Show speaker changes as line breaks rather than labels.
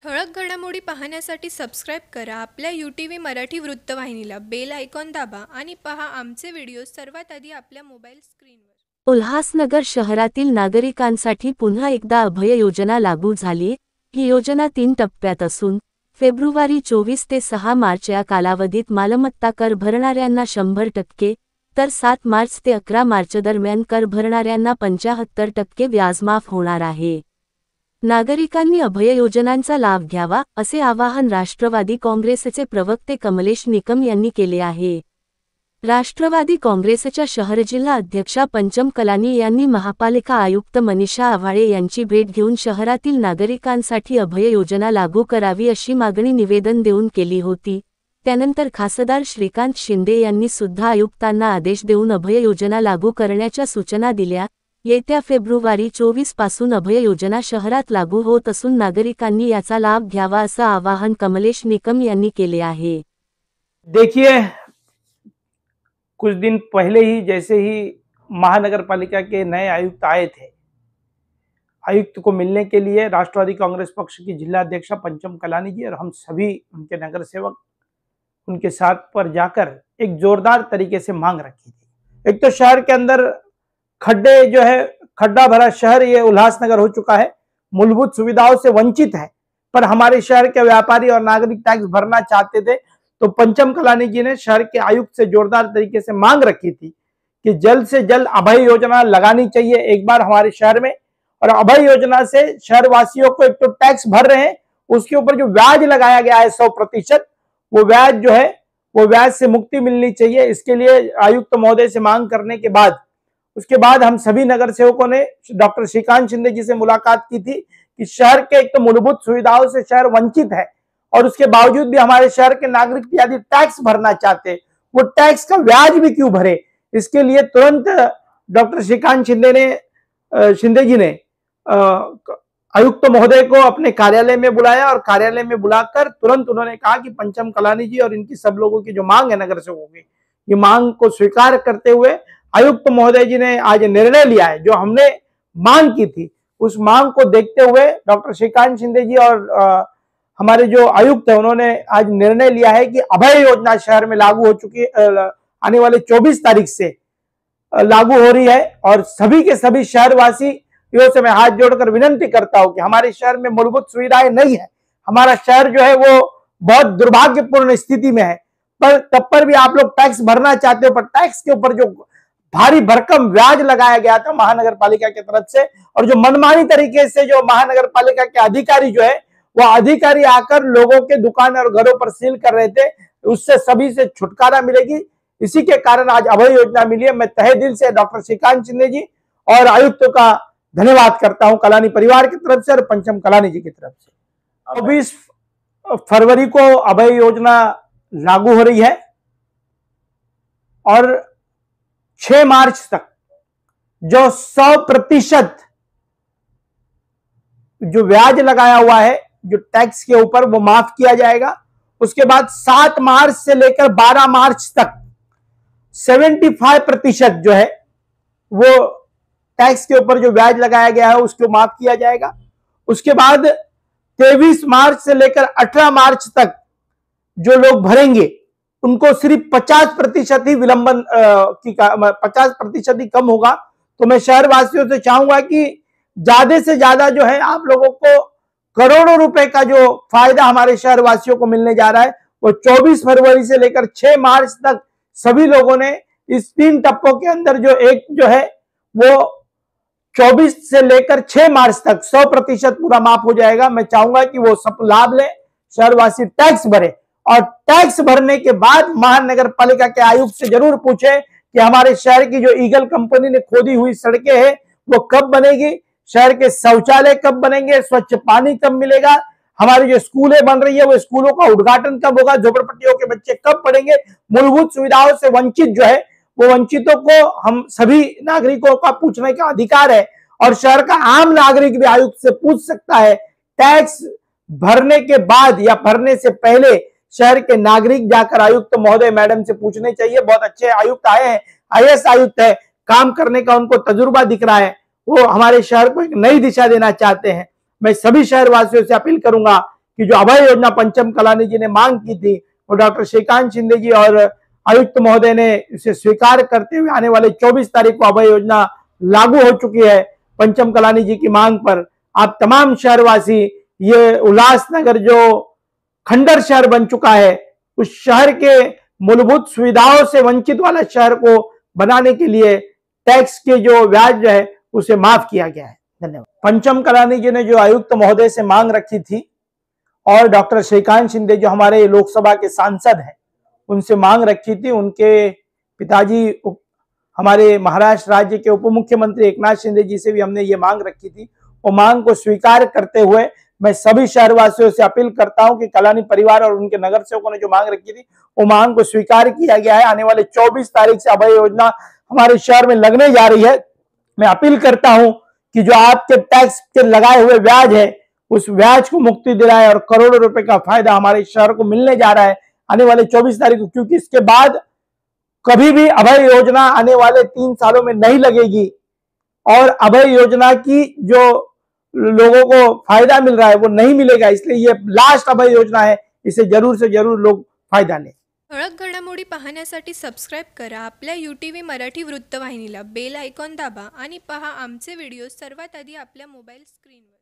ठळक घडामोडी पाहण्यासाठी सबस्क्राईब करा आपल्या UTV मराठी वृत्तवाहिनीला. बेल आयकॉन दाबा आणि पहा आमचे व्हिडिओ सर्वात आधी आपल्या मोबाईल स्क्रीनवर.
उल्हासनगर शहरातील नागरिकांसाठी पुन्हा एकदा अभय योजना लागू झाली. ही योजना 3 टप्प्यात असून फेब्रुवारी 24 ते 6 मार्च या कालावधीत मालमत्ता कर भरणाऱ्यांना 100%, तर 7 मार्च ते 11 मार्च दरम्यान कर भरणाऱ्यांना 75% व्याजमाफ होणार आहे. नागरिकांनी अभय योजनांचा लाभ घ्यावा, असे आवाहन राष्ट्रवादी काँग्रेसचे प्रवक्ते कमलेश निकम यांनी केले आहे. राष्ट्रवादी काँग्रेसच्या शहर जिल्हा अध्यक्षा पंचम कलानी यांनी महापालिका आयुक्त मनीषा आव्हाळे यांची भेट घेऊन शहरातील नागरिकांसाठी अभय योजना लागू करावी अशी मागणी निवेदन देऊन केली होती. त्यानंतर खासदार श्रीकांत शिंदे यांनी सुद्धा आयुक्तांना आदेश देऊन अभय योजना लागू करण्याच्या सूचना दिल्या. येत्या फेब्रुवारी 24 पासून अभय योजना शहरात लागू होत असून नागरिकांनी याचा लाभ घ्यावा असं आवाहन कमलेश निकम यांनी केले आहे.
देखिए, कुछ दिन पहले ही जैसे ही महानगर पालिका के नए आयुक्त आए थे, आयुक्त को मिलने के लिए राष्ट्रवादी कांग्रेस पक्ष की जिला अध्यक्षा पंचम कलानी जी और हम सभी उनके नगर सेवक उनके साथ पर जाकर एक जोरदार तरीके से मांग रखी थी. एक तो शहर के अंदर खड्डे जो है, खड्डा भरा शहर ये उल्लासनगर हो चुका है, मूलभूत सुविधाओं से वंचित है. पर हमारे शहर के व्यापारी और नागरिक टैक्स भरना चाहते थे, तो पंचम कलानी जी ने शहर के आयुक्त से जोरदार तरीके से मांग रखी थी कि जल्द से जल्द अभय योजना लगानी चाहिए एक बार हमारे शहर में. और अभय योजना से शहर वासियों को एक तो टैक्स भर रहे हैं, उसके ऊपर जो ब्याज लगाया गया है 100%, वो ब्याज जो है वो ब्याज से मुक्ति मिलनी चाहिए. इसके लिए आयुक्त महोदय से मांग करने के बाद उसके बाद हम सभी नगर सेवकों ने डॉक्टर श्रीकांत शिंदे जी से मुलाकात की थी कि शहर के एक तो मूलभूत सुविधाओं से शहर वंचित है और उसके बावजूद भी हमारे शहर के नागरिक यदि टैक्स भरना चाहते, वो टैक्स का ब्याज भी क्यों भरे. इसके लिए तुरंत डॉक्टर श्रीकांत शिंदे जी ने आयुक्त महोदय को अपने कार्यालय में बुलाया और कार्यालय में बुलाकर तुरंत उन्होंने कहा कि पंचम कलानी जी और इनकी सब लोगों की जो मांग है नगर सेवकों की, ये मांग को स्वीकार करते हुए आयुक्त महोदय जी ने आज निर्णय लिया है. जो हमने मांग की थी उस मांग को देखते हुए डॉक्टर श्रीकांत शिंदे जी और हमारे जो आयुक्त है उन्होंने आज निर्णय लिया है कि अभय योजना शहर में लागू हो चुकी है, आने वाले 24 तारीख से लागू हो रही है. और सभी के सभी शहरवासी से मैं हाथ जोड़कर विनंती करता हूं कि हमारे शहर में मूलभूत सुविधाएं नहीं है, हमारा शहर जो है वो बहुत दुर्भाग्यपूर्ण स्थिति में है, पर तब पर भी आप लोग टैक्स भरना चाहते हो. पर टैक्स के ऊपर जो भारी भरकम ब्याज लगाया गया था महानगर पालिका की तरफ से, और जो मनमानी तरीके से जो महानगर पालिका के अधिकारी जो है वो अधिकारी आकर लोगों के दुकान और घरों पर सील कर रहे थे, उससे सभी से छुटकारा मिलेगी. इसी के कारण आज अभय योजना मिली है. मैं तहे दिल से डॉक्टर श्रीकांत शिंदे जी और आयुक्त का धन्यवाद करता हूं, कलानी परिवार की तरफ से और पंचम कलानी जी की तरफ से. 24 फरवरी को अभय योजना लागू हो रही है और 6 मार्च तक जो 100% जो ब्याज लगाया हुआ है जो टैक्स के ऊपर वो माफ किया जाएगा. उसके बाद 7 मार्च से लेकर 12 मार्च तक 75% जो है वो टैक्स के ऊपर जो ब्याज लगाया गया है उसको माफ किया जाएगा. उसके बाद 23 मार्च से लेकर 18 मार्च तक जो लोग भरेंगे उनको सिर्फ 50% ही विलंबन 50% ही कम होगा. तो मैं शहर वासियों से चाहूंगा कि ज्यादा से ज्यादा जो है आप लोगों को करोड़ों रुपए का जो फायदा हमारे शहर वासियों को मिलने जा रहा है वो 24 फरवरी से लेकर 6 मार्च तक सभी लोगों ने इस 3 टप्पों के अंदर जो एक जो है वो 24 से लेकर 6 मार्च तक 100% पूरा माफ हो जाएगा. मैं चाहूंगा कि वो सब लाभ लें, शहरवासी टैक्स भरे और टैक्स भरने के बाद महानगर पालिका के आयुक्त से जरूर पूछे कि हमारे शहर की जो ईगल कंपनी ने खोदी हुई सड़कें हैं वो कब बनेगी, शहर के शौचालय कब बनेंगे, स्वच्छ पानी कब मिलेगा, हमारी जो स्कूलें बन रही है वो स्कूलों का उद्घाटन कब होगा, झोपड़पट्टियों के बच्चे कब पढ़ेंगे. मूलभूत सुविधाओं से वंचित जो है वो वंचितों को हम सभी नागरिकों का पूछने का अधिकार है और शहर का आम नागरिक भी आयुक्त से पूछ सकता है. टैक्स भरने के बाद या भरने से पहले शहर के नागरिक जाकर आयुक्त महोदय मैडम से पूछने चाहिए. बहुत अच्छे आयुक्त आए हैं, IAS आयुक्त है, काम करने का उनको तजुर्बा दिख रहा है, वो हमारे शहर को एक नई दिशा देना चाहते हैं. मैं सभी शहर वासियों से अपील करूंगा कि जो अभय योजना पंचम कलानी जी ने मांग की थी वो डॉक्टर श्रीकांत शिंदे जी और आयुक्त महोदय ने इसे स्वीकार करते हुए आने वाले 24 तारीख को अभय योजना लागू हो चुकी है। पंचम कलानी जी की मांग पर आप तमाम शहरवासी, ये उल्लासनगर जो खंडर शहर बन चुका है, उस शहर के मूलभूत सुविधाओं से वंचित वाला शहर को बनाने के लिए टैक्स के जो ब्याज है उसे माफ किया गया है। धन्यवाद। पंचम कलानी जी ने जो आयुक्त महोदय से मांग रखी थी और डॉक्टर श्रीकांत शिंदे जो हमारे लोकसभा के सांसद हैं उनसे मांग रखी थी, उनके पिताजी हमारे महाराष्ट्र राज्य के उप मुख्यमंत्री एकनाथ शिंदे जी से भी हमने ये मांग रखी थी। वो मांग को स्वीकार करते हुए मैं सभी शहरवासियों से अपील करता हूं कि कलानी परिवार और उनके नगर सेवकों ने जो मांग रखी थी वो मांग को स्वीकार किया गया है। आने वाले 24 तारीख से अभय योजना हमारे शहर में लगने जा रही है। मैं अपील करता हूं कि जो आपके टैक्स के लगाए हुए ब्याज है उस ब्याज को मुक्ति दिलाए और करोड़ों रुपए का फायदा हमारे शहर को मिलने जा रहा है आने वाले 24 तारीख को, क्योंकि इसके बाद कभी भी अभय योजना आने वाले 3 सालों में नहीं लगेगी और अभय योजना की जो लोगों को फायदा मिल रहा है वो नहीं मिलेगा। इसलिए ये लास्ट अभय योजना है, इसे जरूर से जरूर लोग फायदा लें।
ठळक घडामोडी पाहण्यासाठी सबस्क्राईब करा आपल्या UTV मराठी वृत्तवाहिनीला, बेल आयकॉन दाबा आणि पहा आमचे व्हिडिओ सर्वात आधी आपल्या मोबाईल स्क्रीनवर।